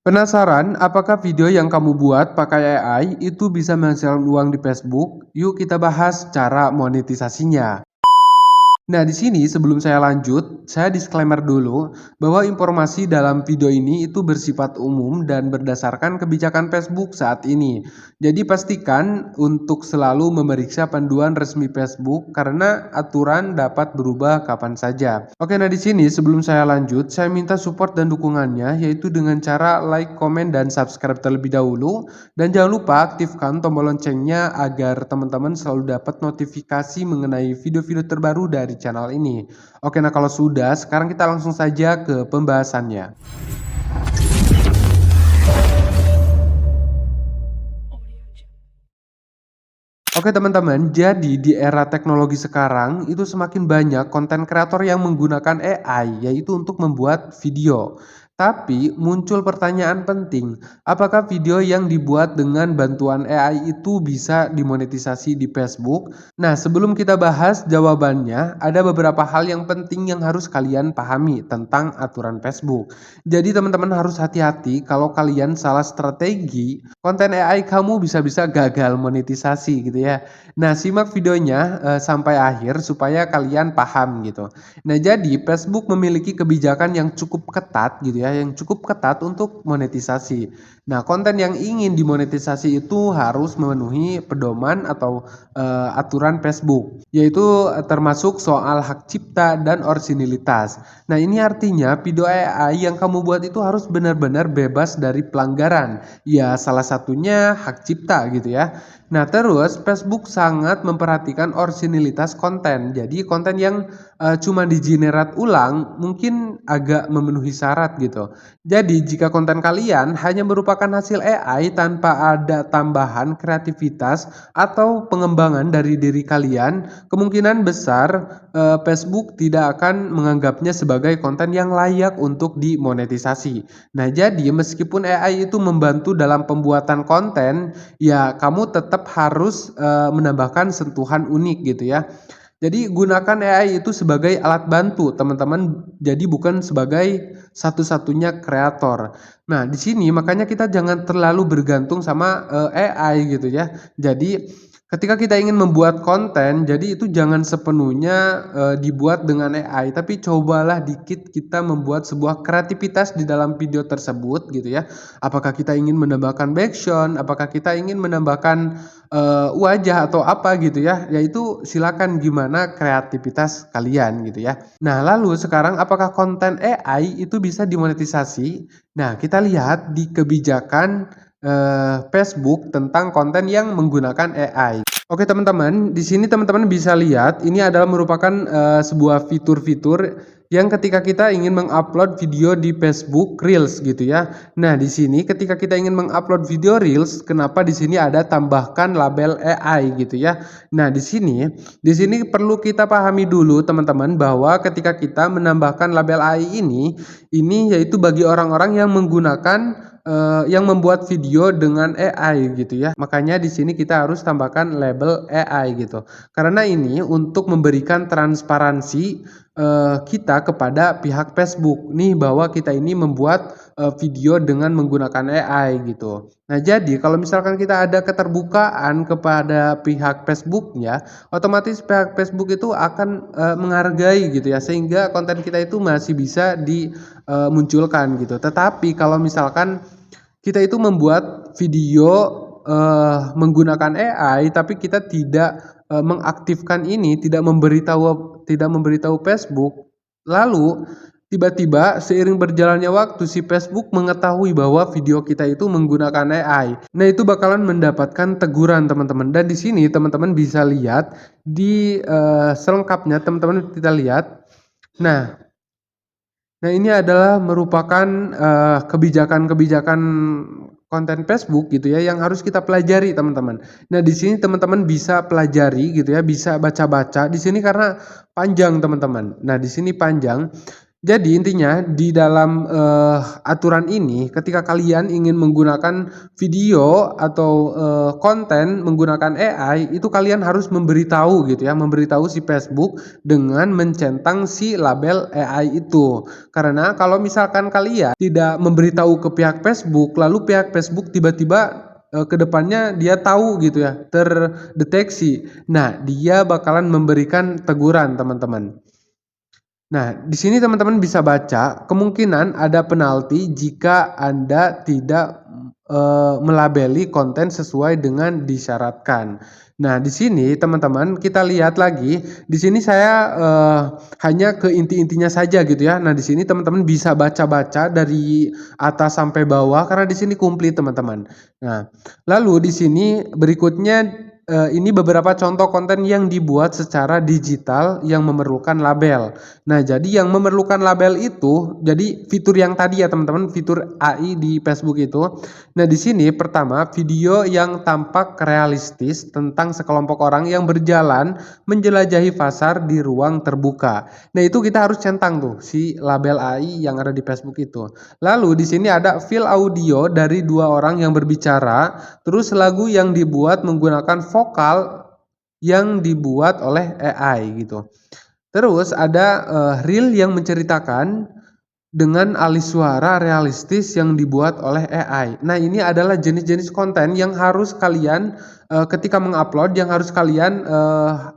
Penasaran apakah video yang kamu buat pakai AI itu bisa menghasilkan uang di Facebook? Yuk kita bahas cara monetisasinya. Nah, di sini sebelum saya lanjut, saya disclaimer dulu bahwa informasi dalam video ini itu bersifat umum dan berdasarkan kebijakan Facebook saat ini. Jadi pastikan untuk selalu memeriksa panduan resmi Facebook karena aturan dapat berubah kapan saja. Oke, nah di sini sebelum saya lanjut, saya minta support dan dukungannya yaitu dengan cara like, komen, dan subscribe terlebih dahulu. Dan jangan lupa aktifkan tombol loncengnya agar teman-teman selalu dapat notifikasi mengenai video-video terbaru dari channel ini. Oke, nah kalau sudah, sekarang kita langsung saja ke pembahasannya. Oke teman-teman, jadi di era teknologi sekarang itu semakin banyak konten kreator yang menggunakan AI yaitu untuk membuat video. Tapi muncul pertanyaan penting, apakah video yang dibuat dengan bantuan AI itu bisa dimonetisasi di Facebook? Nah, sebelum kita bahas jawabannya, ada beberapa hal yang penting yang harus kalian pahami tentang aturan Facebook. Jadi teman-teman harus hati-hati kalau kalian salah strategi, konten AI kamu bisa-bisa gagal monetisasi gitu ya. Nah, simak videonya sampai akhir supaya kalian paham gitu. Nah, jadi Facebook memiliki kebijakan yang cukup ketat gitu ya, yang cukup ketat untuk monetisasi. Nah, konten yang ingin dimonetisasi itu harus memenuhi pedoman atau aturan Facebook, yaitu termasuk soal hak cipta dan orisinilitas. Nah, ini artinya video AI yang kamu buat itu harus benar-benar bebas dari pelanggaran. Ya, salah satunya hak cipta gitu ya. Nah, terus Facebook sangat memperhatikan orisinilitas konten. Jadi konten yang cuma digenerate ulang mungkin agak memenuhi syarat gitu. Jadi jika konten kalian hanya merupakan hasil AI tanpa ada tambahan kreativitas atau pengembangan dari diri kalian, kemungkinan besar Facebook tidak akan menganggapnya sebagai konten yang layak untuk dimonetisasi. Nah, jadi meskipun AI itu membantu dalam pembuatan konten, ya kamu tetap harus menambahkan sentuhan unik gitu ya. Jadi gunakan AI itu sebagai alat bantu teman-teman, jadi bukan sebagai satu-satunya kreator. Nah, di sini makanya kita jangan terlalu bergantung sama AI gitu ya. Jadi ketika kita ingin membuat konten, jadi itu jangan sepenuhnya dibuat dengan AI, tapi cobalah dikit kita membuat sebuah kreativitas di dalam video tersebut gitu ya. Apakah kita ingin menambahkan background, apakah kita ingin menambahkan wajah atau apa gitu ya. Yaitu silakan gimana kreativitas kalian gitu ya. Nah, lalu sekarang apakah konten AI itu bisa dimonetisasi? Nah, kita lihat di kebijakan Facebook tentang konten yang menggunakan AI. Oke teman-teman, di sini teman-teman bisa lihat ini adalah merupakan sebuah fitur-fitur yang ketika kita ingin mengupload video di Facebook Reels gitu ya. Nah, di sini ketika kita ingin mengupload video Reels, kenapa di sini ada tambahkan label AI gitu ya. Nah, di sini perlu kita pahami dulu teman-teman bahwa ketika kita menambahkan label AI ini yaitu bagi orang-orang yang menggunakan yang membuat video dengan AI gitu ya. Makanya di sini kita harus tambahkan label AI gitu. Karena ini untuk memberikan transparansi kita kepada pihak Facebook nih bahwa kita ini membuat video dengan menggunakan AI gitu. Nah, jadi kalau misalkan kita ada keterbukaan kepada pihak Facebooknya, otomatis pihak Facebook itu akan menghargai gitu ya, sehingga konten kita itu masih bisa dimunculkan gitu. Tetapi kalau misalkan kita itu membuat video menggunakan AI tapi kita tidak mengaktifkan ini, tidak memberitahu Facebook, lalu tiba-tiba seiring berjalannya waktu si Facebook mengetahui bahwa video kita itu menggunakan AI. Nah, itu bakalan mendapatkan teguran teman-teman. Dan di sini teman-teman bisa lihat di selengkapnya teman-teman kita lihat. Nah, ini adalah merupakan kebijakan-kebijakan konten Facebook gitu ya yang harus kita pelajari teman-teman. Nah, di sini teman-teman bisa pelajari gitu ya, bisa baca-baca di sini karena panjang teman-teman. Nah, di sini panjang. Jadi intinya di dalam, aturan ini ketika kalian ingin menggunakan video atau, konten menggunakan AI itu kalian harus memberitahu gitu ya, memberitahu si Facebook dengan mencentang si label AI itu. Karena kalau misalkan kalian tidak memberitahu ke pihak Facebook, lalu pihak Facebook tiba-tiba, ke depannya dia tahu gitu ya, terdeteksi. Nah, dia bakalan memberikan teguran teman-teman. Nah, di sini teman-teman bisa baca, kemungkinan ada penalti jika Anda tidak, melabeli konten sesuai dengan disyaratkan. Nah, di sini teman-teman kita lihat lagi, di sini saya, hanya ke inti-intinya saja gitu ya. Nah, di sini teman-teman bisa baca-baca dari atas sampai bawah karena di sini komplit teman-teman. Nah, lalu di sini berikutnya, ini beberapa contoh konten yang dibuat secara digital yang memerlukan label. Nah, jadi yang memerlukan label itu, jadi fitur yang tadi ya teman-teman, fitur AI di Facebook itu. Nah, di sini pertama video yang tampak realistis tentang sekelompok orang yang berjalan menjelajahi pasar di ruang terbuka. Nah, itu kita harus centang tuh si label AI yang ada di Facebook itu. Lalu di sini ada file audio dari dua orang yang berbicara, terus lagu yang dibuat menggunakan vokal yang dibuat oleh AI gitu. Terus ada, reel yang menceritakan dengan alis suara realistis yang dibuat oleh AI. Nah, ini adalah jenis-jenis konten yang harus kalian, ketika mengupload yang harus kalian,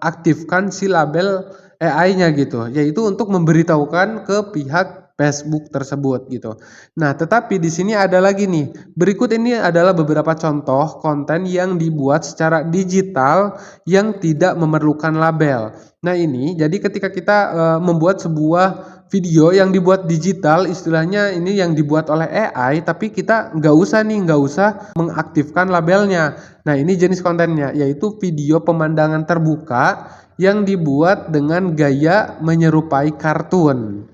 aktifkan si label AI-nya gitu, yaitu untuk memberitahukan ke pihak Facebook tersebut gitu. Nah, tetapi di sini ada lagi nih, berikut ini adalah beberapa contoh konten yang dibuat secara digital yang tidak memerlukan label. Nah, ini jadi ketika kita, membuat sebuah video yang dibuat digital, istilahnya ini yang dibuat oleh AI, tapi kita nggak usah mengaktifkan labelnya. Nah, ini jenis kontennya, yaitu video pemandangan terbuka yang dibuat dengan gaya menyerupai kartun.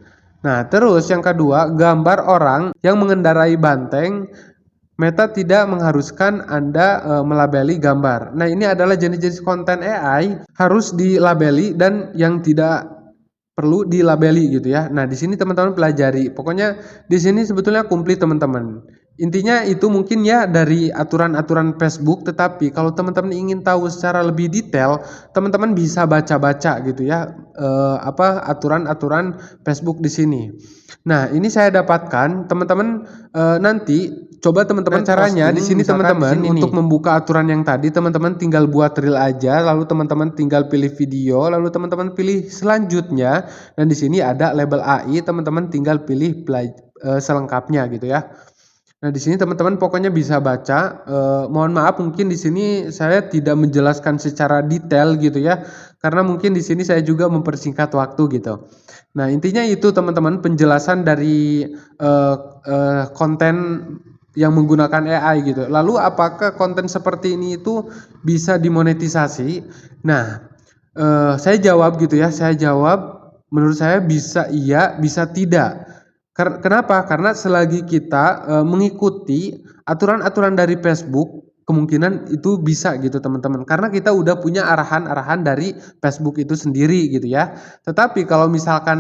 Nah, terus yang kedua, gambar orang yang mengendarai banteng. Meta tidak mengharuskan Anda, melabeli gambar. Nah, ini adalah jenis-jenis konten AI harus dilabeli dan yang tidak perlu dilabeli gitu ya. Nah, di sini teman-teman pelajari. Pokoknya di sini sebetulnya komplit teman-teman. Intinya itu mungkin ya dari aturan-aturan Facebook, tetapi kalau teman-teman ingin tahu secara lebih detail, teman-teman bisa baca-baca gitu ya, aturan-aturan Facebook di sini. Nah, ini saya dapatkan teman-teman, nanti coba teman-teman caranya di sini teman-teman untuk membuka aturan yang tadi teman-teman tinggal buat reel aja, lalu teman-teman tinggal pilih video, lalu teman-teman pilih selanjutnya dan di sini ada label AI, teman-teman tinggal pilih selengkapnya gitu ya. Nah, di sini teman-teman pokoknya bisa baca, mohon maaf mungkin di sini saya tidak menjelaskan secara detail gitu ya, karena mungkin di sini saya juga mempersingkat waktu gitu. Nah, intinya itu teman-teman penjelasan dari, konten yang menggunakan AI gitu. Lalu apakah konten seperti ini itu bisa dimonetisasi? Nah, saya jawab gitu ya, saya jawab menurut saya bisa iya, bisa tidak. Kenapa? Karena selagi kita, mengikuti aturan-aturan dari Facebook, kemungkinan itu bisa gitu teman-teman. Karena kita udah punya arahan-arahan dari Facebook itu sendiri gitu ya. Tetapi kalau misalkan,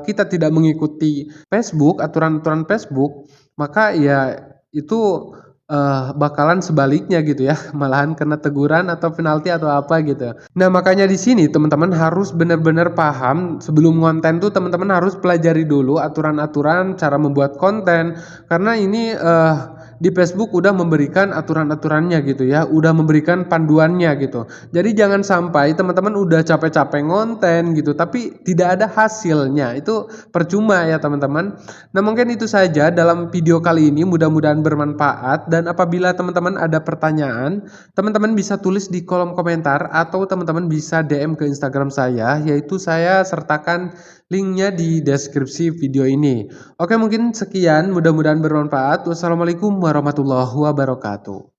kita tidak mengikuti Facebook, aturan-aturan Facebook, maka ya itu, bakalan sebaliknya gitu ya, malahan kena teguran atau penalti atau apa gitu. Nah, makanya di sini teman-teman harus benar-benar paham sebelum konten tuh teman-teman harus pelajari dulu aturan-aturan cara membuat konten karena ini, di Facebook udah memberikan aturan-aturannya gitu ya, udah memberikan panduannya gitu. Jadi jangan sampai teman-teman udah capek-capek ngonten gitu tapi tidak ada hasilnya, itu percuma ya teman-teman. Nah, mungkin itu saja dalam video kali ini, mudah-mudahan bermanfaat dan apabila teman-teman ada pertanyaan, teman-teman bisa tulis di kolom komentar atau teman-teman bisa DM ke Instagram saya, yaitu saya sertakan linknya di deskripsi video ini. Oke, mungkin sekian, mudah-mudahan bermanfaat. Wassalamualaikum warahmatullahi wabarakatuh.